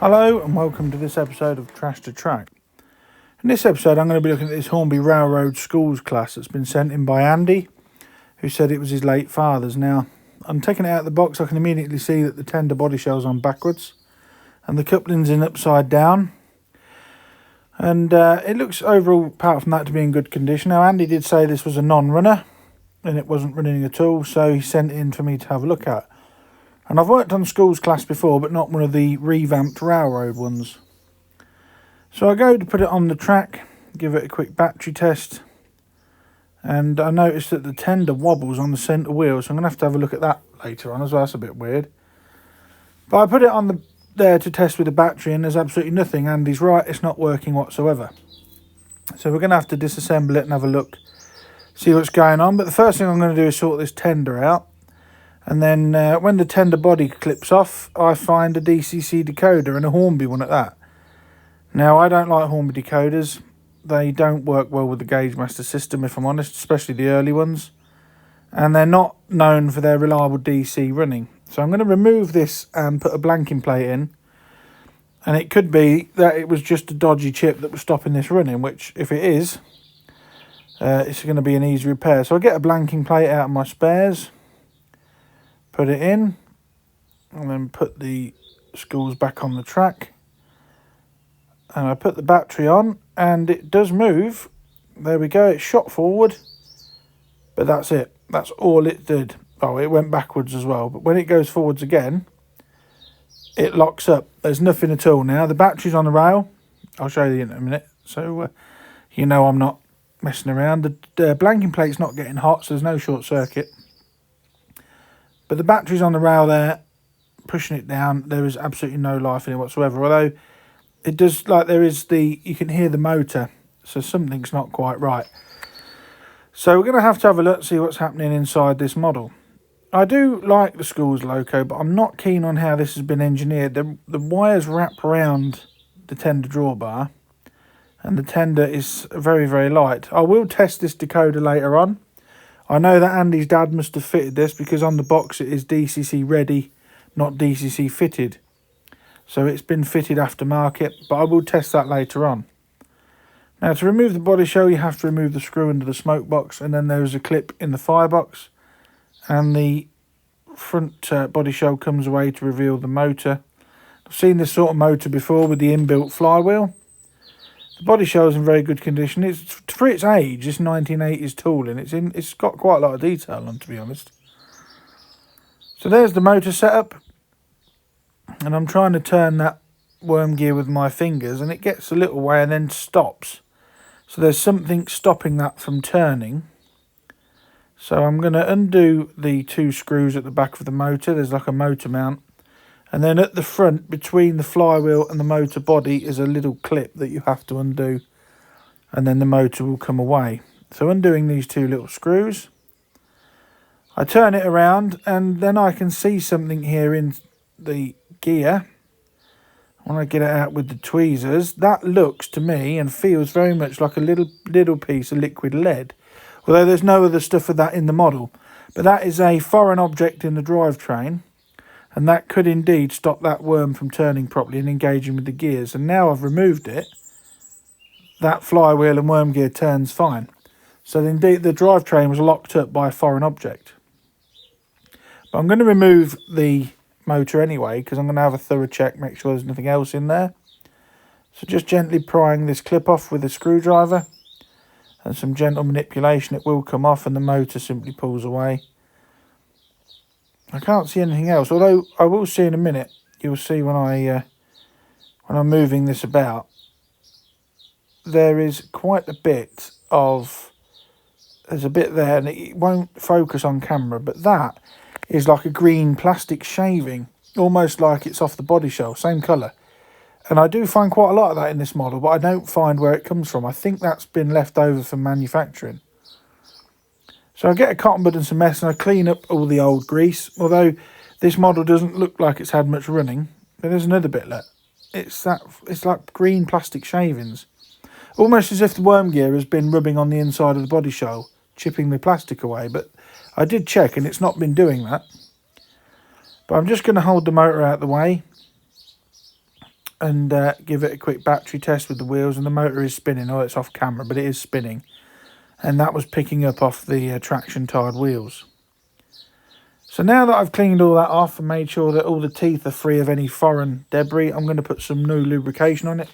Hello and welcome to this episode of Trash to Track. In this episode I'm going to be looking at this Hornby Railroad Schools class that's been sent in by Andy, who said it was his late father's. Now, I'm taking it out of the box. I can immediately see that the tender body shell's on backwards and the coupling's in upside down. And it looks overall, apart from that, to be in good condition. Now, Andy did say this was a non-runner and it wasn't running at all, so he sent it in for me to have a look at. And I've worked on schools class before, but not one of the revamped railroad ones. So I go to put it on the track, give it a quick battery test, and I noticed that the tender wobbles on the centre wheel, so I'm going to have a look at that later on as well. That's a bit weird. But I put it on there to test with the battery, and there's absolutely nothing. Andy's right, it's not working whatsoever. So we're going to have to disassemble it and have a look, see what's going on. But the first thing I'm going to do is sort this tender out. And then when the tender body clips off, I find a DCC decoder, and a Hornby one at that. Now, I don't like Hornby decoders. They don't work well with the Gauge Master system, if I'm honest, especially the early ones. And they're not known for their reliable DC running. So I'm going to remove this and put a blanking plate in. And it could be that it was just a dodgy chip that was stopping this running, which, if it is, it's going to be an easy repair. So I get a blanking plate out of my spares, put it in, and then put the schools back on the track. And I put the battery on, and it does move. There we go, it shot forward, but that's it. That's all it did. Oh, it went backwards as well, but when it goes forwards again, it locks up. There's nothing at all now. The battery's on the rail. I'll show you in a minute, so you know I'm not messing around. The blanking plate's not getting hot, so there's no short circuit. But the battery's on the rail there, pushing it down. There is absolutely no life in it whatsoever. Although it does, like, there is you can hear the motor. So something's not quite right. So we're going to have a look, see what's happening inside this model. I do like the Schools loco, but I'm not keen on how this has been engineered. The wires wrap around the tender drawbar, and the tender is very, very light. I will test this decoder later on. I know that Andy's dad must have fitted this, because on the box it is DCC ready, not DCC fitted. So it's been fitted aftermarket, but I will test that later on. Now, to remove the body shell, you have to remove the screw under the smoke box, and then there's a clip in the firebox, and the front body shell comes away to reveal the motor. I've seen this sort of motor before with the inbuilt flywheel. The body shell is in very good condition. It's, for its age, this 1980s tooling, it's got quite a lot of detail on, to be honest. So there's the motor setup, and I'm trying to turn that worm gear with my fingers, and it gets a little way and then stops. So there's something stopping that from turning. So I'm going to undo the two screws at the back of the motor. There's like a motor mount. And then at the front, between the flywheel and the motor body, is a little clip that you have to undo. And then the motor will come away. So undoing these two little screws, I turn it around, and then I can see something here in the gear. When I get it out with the tweezers, that looks to me and feels very much like a little piece of liquid lead. Although there's no other stuff of that in the model. But that is a foreign object in the drivetrain. And that could indeed stop that worm from turning properly and engaging with the gears. And now I've removed it, that flywheel and worm gear turns fine. So indeed the drivetrain was locked up by a foreign object. But I'm going to remove the motor anyway, because I'm going to have a thorough check, make sure there's nothing else in there. So just gently prying this clip off with a screwdriver and some gentle manipulation, it will come off and the motor simply pulls away. I can't see anything else, although I will see in a minute. You'll see when I'm moving this about, there is quite a bit of, there's a bit there, and it won't focus on camera, but that is like a green plastic shaving, almost like it's off the body shell, same colour. And I do find quite a lot of that in this model, but I don't find where it comes from. I think that's been left over from manufacturing. So I get a cotton bud and some mess, and I clean up all the old grease. Although this model doesn't look like it's had much running. But there's another bit left. It's like green plastic shavings. Almost as if the worm gear has been rubbing on the inside of the body shell, chipping the plastic away. But I did check, and it's not been doing that. But I'm just going to hold the motor out of the way. and give it a quick battery test with the wheels, and the motor is spinning. Oh, it's off camera, but it is spinning, and that was picking up off the traction tied wheels. So now that I've cleaned all that off and made sure that all the teeth are free of any foreign debris, I'm going to put some new lubrication on it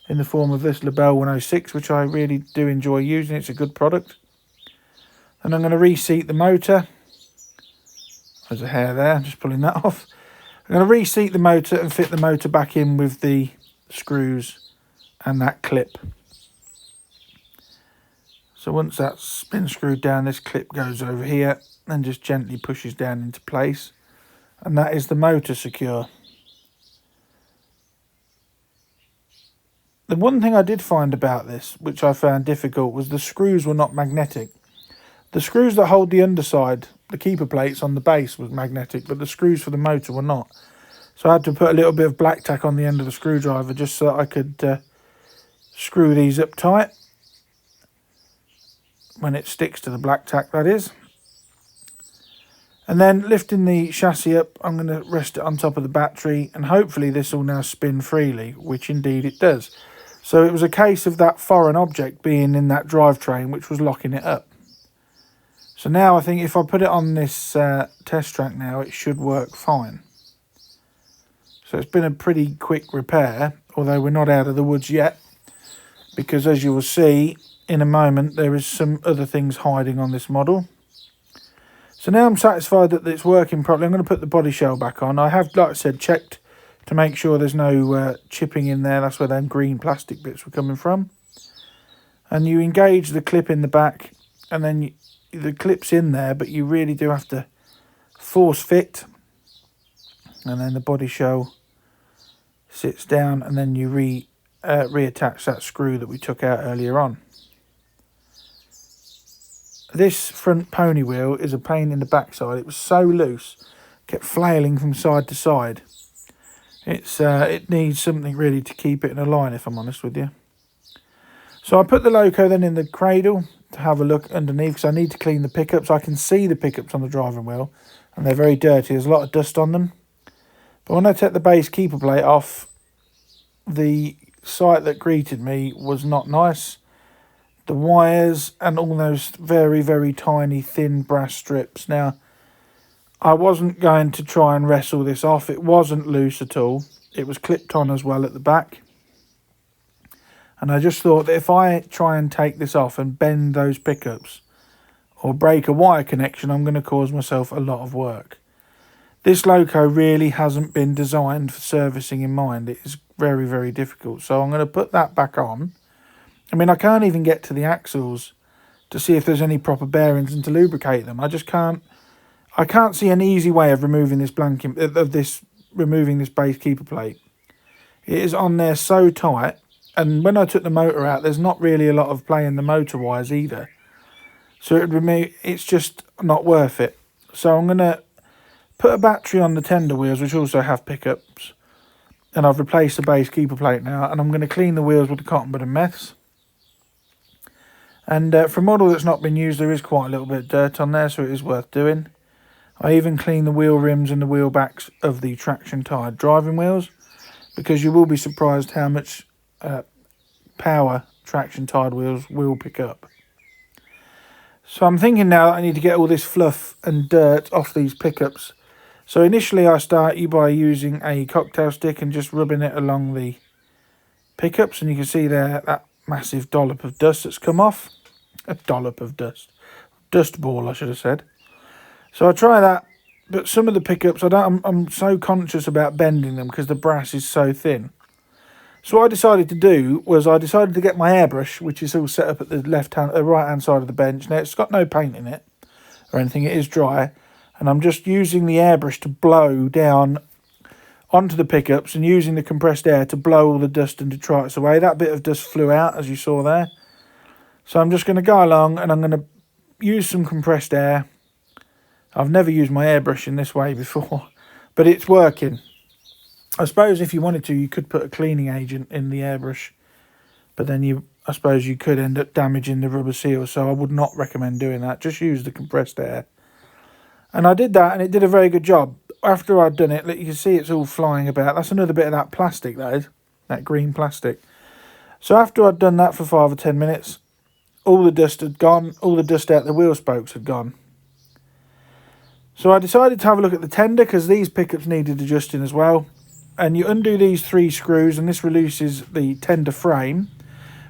in the form of this Labelle 106, which I really do enjoy using. It's a good product. And I'm going to reseat the motor. There's a hair there, I'm just pulling that off. I'm going to reseat the motor and fit the motor back in with the screws and that clip. So once that's been screwed down, this clip goes over here and just gently pushes down into place. And that is the motor secure. The one thing I did find about this, which I found difficult, was the screws were not magnetic. The screws that hold the underside, the keeper plates on the base, was magnetic, but the screws for the motor were not. So I had to put a little bit of black tack on the end of the screwdriver just so that I could screw these up tight. When it sticks to the black tack, that is. And then lifting the chassis up, I'm going to rest it on top of the battery, and hopefully this will now spin freely, which indeed it does. So it was a case of that foreign object being in that drivetrain which was locking it up. So now I think if I put it on this test track now, it should work fine. So it's been a pretty quick repair, although we're not out of the woods yet, because as you will see in a moment, there is some other things hiding on this model. So now I'm satisfied that it's working properly. I'm going to put the body shell back on. I have, like I said, checked to make sure there's no chipping in there. That's where them green plastic bits were coming from. And you engage the clip in the back, and then the clip's in there, but you really do have to force fit. And then the body shell sits down, and then you reattach that screw that we took out earlier on. This front pony wheel is a pain in the backside. It was so loose, kept flailing from side to side. It needs something really to keep it in a line, if I'm honest with you. So I put the loco then in the cradle to have a look underneath, because I need to clean the pickups. I can see the pickups on the driving wheel, and they're very dirty. There's a lot of dust on them. But when I take the base keeper plate off, the sight that greeted me was not nice. The wires and all those very, very tiny thin brass strips. Now, I wasn't going to try and wrestle this off. It wasn't loose at all. It was clipped on as well at the back. And I just thought that if I try and take this off and bend those pickups or break a wire connection, I'm going to cause myself a lot of work. This loco really hasn't been designed for servicing in mind. It is very, very difficult. So I'm going to put that back on. I mean, I can't even get to the axles to see if there's any proper bearings and to lubricate them. I just can't. I can't see an easy way of removing this removing this base keeper plate. It is on there so tight, and when I took the motor out, there's not really a lot of play in the motor wires either. So it's just not worth it. So I'm gonna put a battery on the tender wheels, which also have pickups, and I've replaced the base keeper plate now, and I'm going to clean the wheels with the cotton bud and meths. And for a model that's not been used, there is quite a little bit of dirt on there, so it is worth doing. I even clean the wheel rims and the wheel backs of the traction tied driving wheels, because you will be surprised how much power traction tied wheels will pick up. So I'm thinking now that I need to get all this fluff and dirt off these pickups. So initially I start by using a cocktail stick and just rubbing it along the pickups, and you can see there that massive dollop of dust that's come off. A dollop of dust. Dust ball, I should have said. So I try that, but some of the pickups, I'm so conscious about bending them because the brass is so thin. So what I decided to do was I decided to get my airbrush, which is all set up at the right hand side of the bench. Now it's got no paint in it or anything, it is dry, and I'm just using the airbrush to blow down onto the pickups and using the compressed air to blow all the dust and detritus away. That bit of dust flew out, as you saw there. So I'm just going to go along and I'm going to use some compressed air. I've never used my airbrush in this way before, but it's working. I suppose if you wanted to, you could put a cleaning agent in the airbrush, but then I suppose you could end up damaging the rubber seal, so I would not recommend doing that. Just use the compressed air. And I did that, and it did a very good job. After I'd done it, you can see it's all flying about. That's another bit of that plastic, that is. that green plastic. So after I'd done that for 5 or 10 minutes, all the dust had gone, all the dust out the wheel spokes had gone. So I decided to have a look at the tender, because these pickups needed adjusting as well. And you undo these 3 screws, and this releases the tender frame,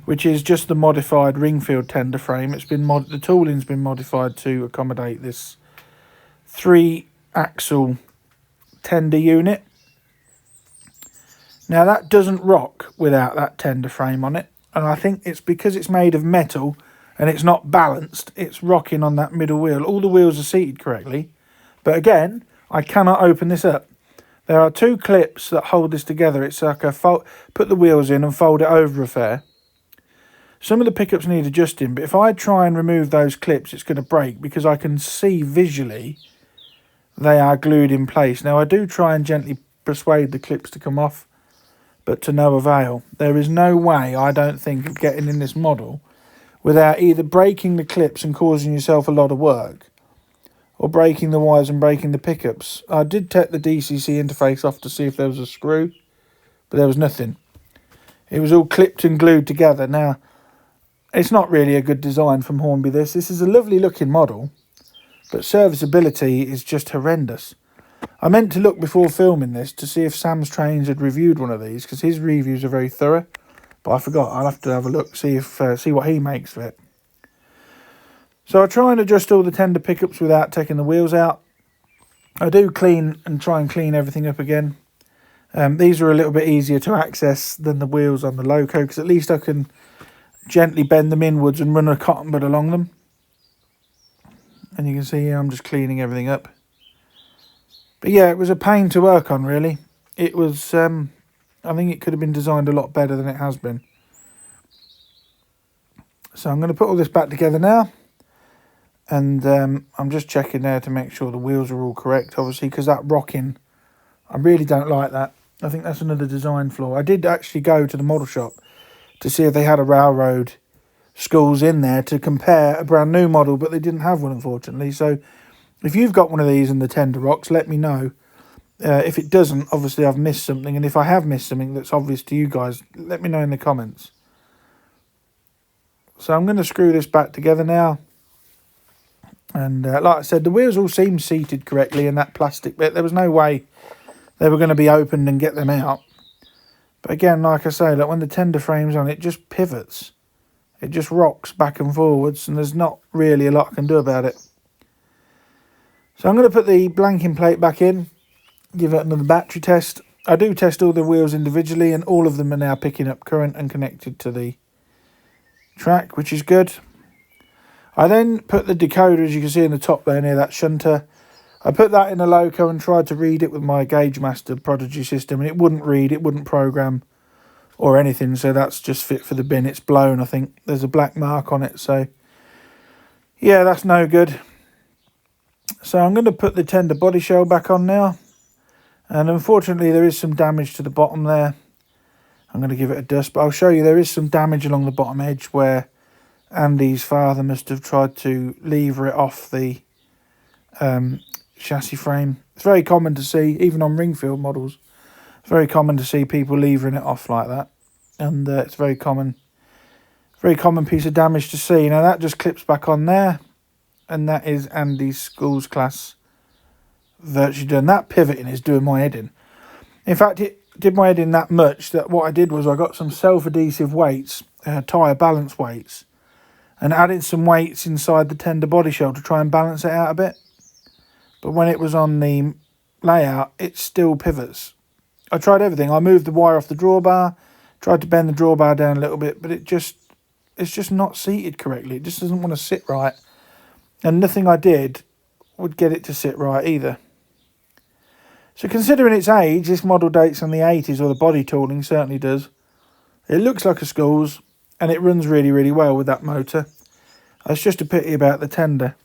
which is just the modified Ringfield tender frame. It's been the tooling's been modified to accommodate this 3-axle tender unit. Now that doesn't rock without that tender frame on it, and I think it's because it's made of metal and it's not balanced, it's rocking on that middle wheel. All the wheels are seated correctly, but again, I cannot open this up. There are 2 clips that hold this together. It's like a put the wheels in and fold it over affair. Some of the pickups need adjusting, but if I try and remove those clips, it's going to break, because I can see visually they are glued in place. Now I do try and gently persuade the clips to come off, but to no avail. There is no way, I don't think, of getting in this model without either breaking the clips and causing yourself a lot of work, or breaking the wires and breaking the pickups. I did take the DCC interface off to see if there was a screw, but there was nothing. It was all clipped and glued together. Now, it's not really a good design from Hornby this. This is a lovely looking model, but serviceability is just horrendous. I meant to look before filming this to see if Sam's Trains had reviewed one of these, because his reviews are very thorough, but I forgot. I'll have to have a look, see what he makes of it. So I try and adjust all the tender pickups without taking the wheels out. I do clean and try and clean everything up again. These are a little bit easier to access than the wheels on the loco, because at least I can gently bend them inwards and run a cotton bud along them. And you can see here I'm just cleaning everything up. But yeah, it was a pain to work on, really. It was, I think it could have been designed a lot better than it has been. So I'm going to put all this back together now. And I'm just checking there to make sure the wheels are all correct, obviously, because that rocking, I really don't like that. I think that's another design flaw. I did actually go to the model shop to see if they had a Railroad Schools in there to compare a brand new model, but they didn't have one, unfortunately. So if you've got one of these in the tender rocks, let me know. If it doesn't, obviously I've missed something, and if I have missed something that's obvious to you guys, let me know in the comments. So I'm going to screw this back together now. And like I said, the wheels all seem seated correctly in that plastic bit. There was no way they were going to be opened and get them out. But again, like I say, like when the tender frame's on, it just pivots. It just rocks back and forwards, and there's not really a lot I can do about it. So I'm going to put the blanking plate back in, give it another battery test. I do test all the wheels individually, and all of them are now picking up current and connected to the track, which is good. I then put the decoder, as you can see in the top there near that shunter, I put that in the loco and tried to read it with my Gauge Master Prodigy system, and it wouldn't read, it wouldn't program or anything, so that's just fit for the bin. It's blown, I think. There's a black mark on it, so yeah, that's no good. So I'm going to put the tender body shell back on now, and unfortunately there is some damage to the bottom there. I'm going to give it a dust, but I'll show you there is some damage along the bottom edge where Andy's father must have tried to lever it off the chassis frame. It's very common to see, even on Ringfield models, it's very common to see people levering it off like that, and it's a very common piece of damage to see. Now that just clips back on there, and that is Andy's Schools class virtually done. That pivoting is doing my head in. In fact, it did my head in that much that what I did was I got some self-adhesive weights, tyre balance weights, and added some weights inside the tender body shell to try and balance it out a bit. But when it was on the layout, it still pivots. I tried everything. I moved the wire off the drawbar, tried to bend the drawbar down a little bit, but it's just not seated correctly. It just doesn't want to sit right. And nothing I did would get it to sit right either. So considering its age, this model dates on the 80s, or the body tooling certainly does. It looks like a Schools, and it runs really, really well with that motor. It's just a pity about the tender.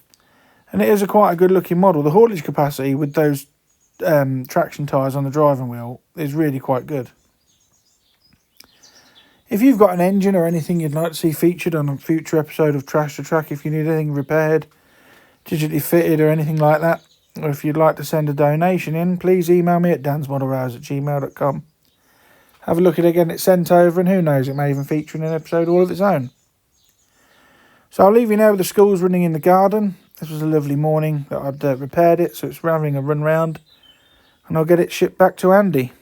And it is quite a good looking model. The haulage capacity with those traction tyres on the driving wheel is really quite good. If you've got an engine or anything you'd like to see featured on a future episode of Trash to Track, if you need anything repaired, digitally fitted or anything like that, or if you'd like to send a donation in, please email me at dansmodelrailways@gmail.com. have a look at it, get it sent over, and who knows, it may even feature in an episode all of its own. So I'll leave you now with the schools running in the garden. This was a lovely morning that I'd repaired it, so it's having a run round, and I'll get it shipped back to Andy.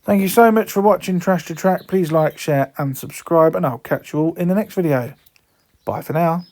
Thank you so much for watching Trash to Track. Please like, share and subscribe, and I'll catch you all in the next video. Bye for now.